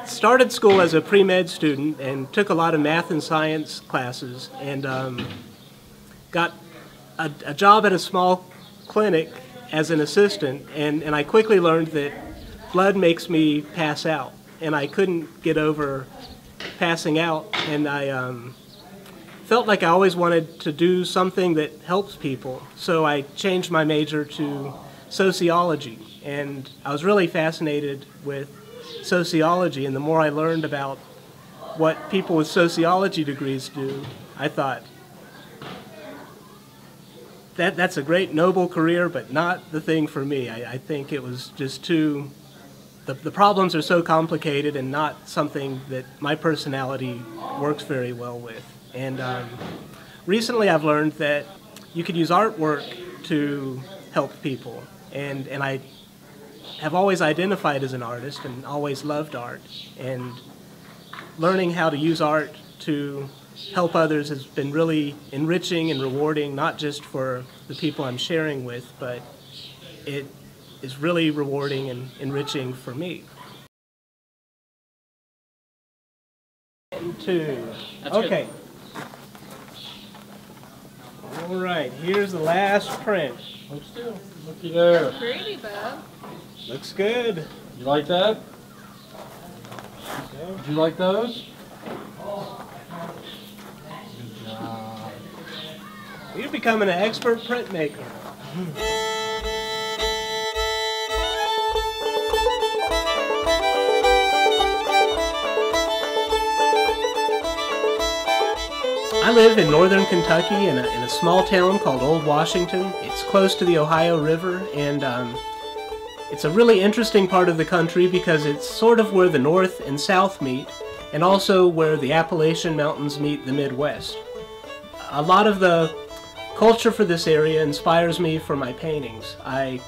Started school as a pre-med student and took a lot of math and science classes, and got a job at a small clinic as an assistant, and I quickly learned that blood makes me pass out, and I couldn't get over passing out, and I felt like I always wanted to do something that helps people, so I changed my major to sociology, and I was really fascinated with sociology, and the more I learned about what people with sociology degrees do, I thought, that's a great noble career, but not the thing for me. I think it was just too, the problems are so complicated and not something that my personality works very well with. And recently I've learned that you could use artwork to help people, and I have always identified as an artist and always loved art, and learning how to use art to help others has been really enriching and rewarding, not just for the people I'm sharing with, but it is really rewarding and enriching for me. And two. Okay. All right, here's the last print. Hold still. Looky there. Pretty, Bob. Looks good. You like that? Did you like those? Good job. You're becoming an expert printmaker. I live in northern Kentucky in a small town called Old Washington. It's close to the Ohio River, and it's a really interesting part of the country because it's sort of where the North and South meet, and also where the Appalachian Mountains meet the Midwest. A lot of the culture for this area inspires me for my paintings. I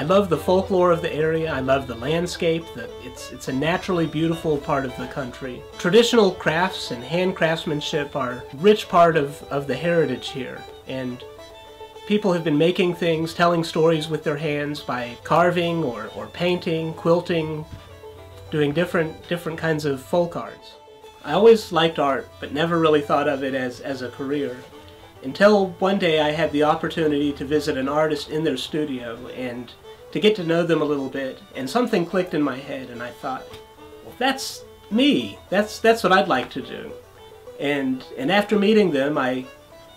love the folklore of the area, I love the landscape, it's a naturally beautiful part of the country. Traditional crafts and hand craftsmanship are a rich part of the heritage here, and people have been making things, telling stories with their hands by carving or painting, quilting, doing different kinds of folk arts. I always liked art, but never really thought of it as a career, until one day I had the opportunity to visit an artist in their studio and to get to know them a little bit, and something clicked in my head, and I thought, well, that's me. That's what I'd like to do. And after meeting them, I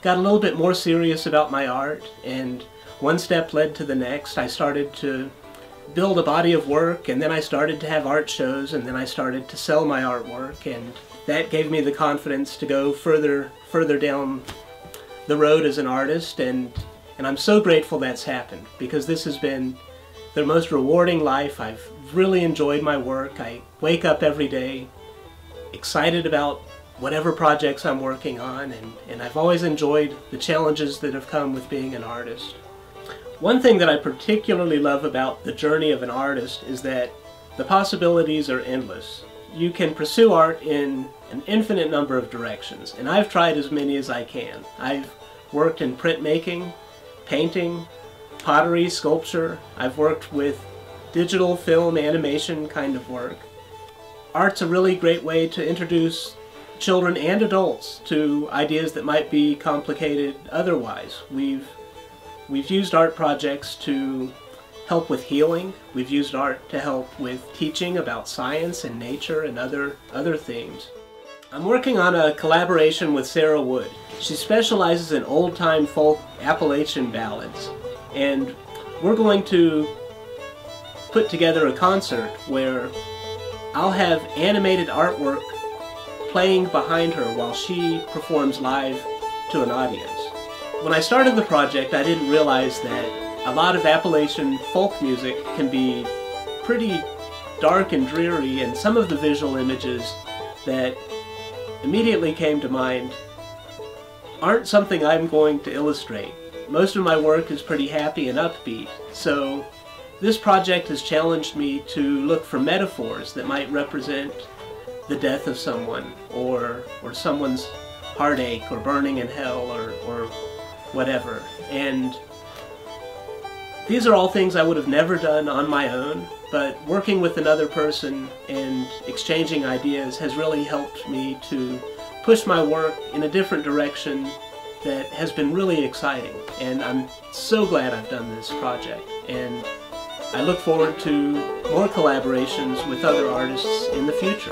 got a little bit more serious about my art, and one step led to the next. I started to build a body of work, and then I started to have art shows, and then I started to sell my artwork, and that gave me the confidence to go further down the road as an artist, and I'm so grateful that's happened, because this has been the most rewarding life. I've really enjoyed my work. I wake up every day excited about whatever projects I'm working on, and I've always enjoyed the challenges that have come with being an artist. One thing that I particularly love about the journey of an artist is that the possibilities are endless. You can pursue art in an infinite number of directions, and I've tried as many as I can. I've worked in printmaking, painting, pottery, sculpture. I've worked with digital film, animation kind of work. Art's a really great way to introduce children and adults to ideas that might be complicated otherwise. We've used art projects to help with healing. We've used art to help with teaching about science and nature and other themes. I'm working on a collaboration with Sarah Wood. She specializes in old-time folk Appalachian ballads, and we're going to put together a concert where I'll have animated artwork playing behind her while she performs live to an audience. When I started the project, I didn't realize that a lot of Appalachian folk music can be pretty dark and dreary, and some of the visual images that immediately came to mind aren't something I'm going to illustrate. Most of my work is pretty happy and upbeat, so this project has challenged me to look for metaphors that might represent the death of someone, or someone's heartache, or burning in hell, or whatever. And These are all things I would have never done on my own, but working with another person and exchanging ideas has really helped me to push my work in a different direction that has been really exciting. And I'm so glad I've done this project, and I look forward to more collaborations with other artists in the future.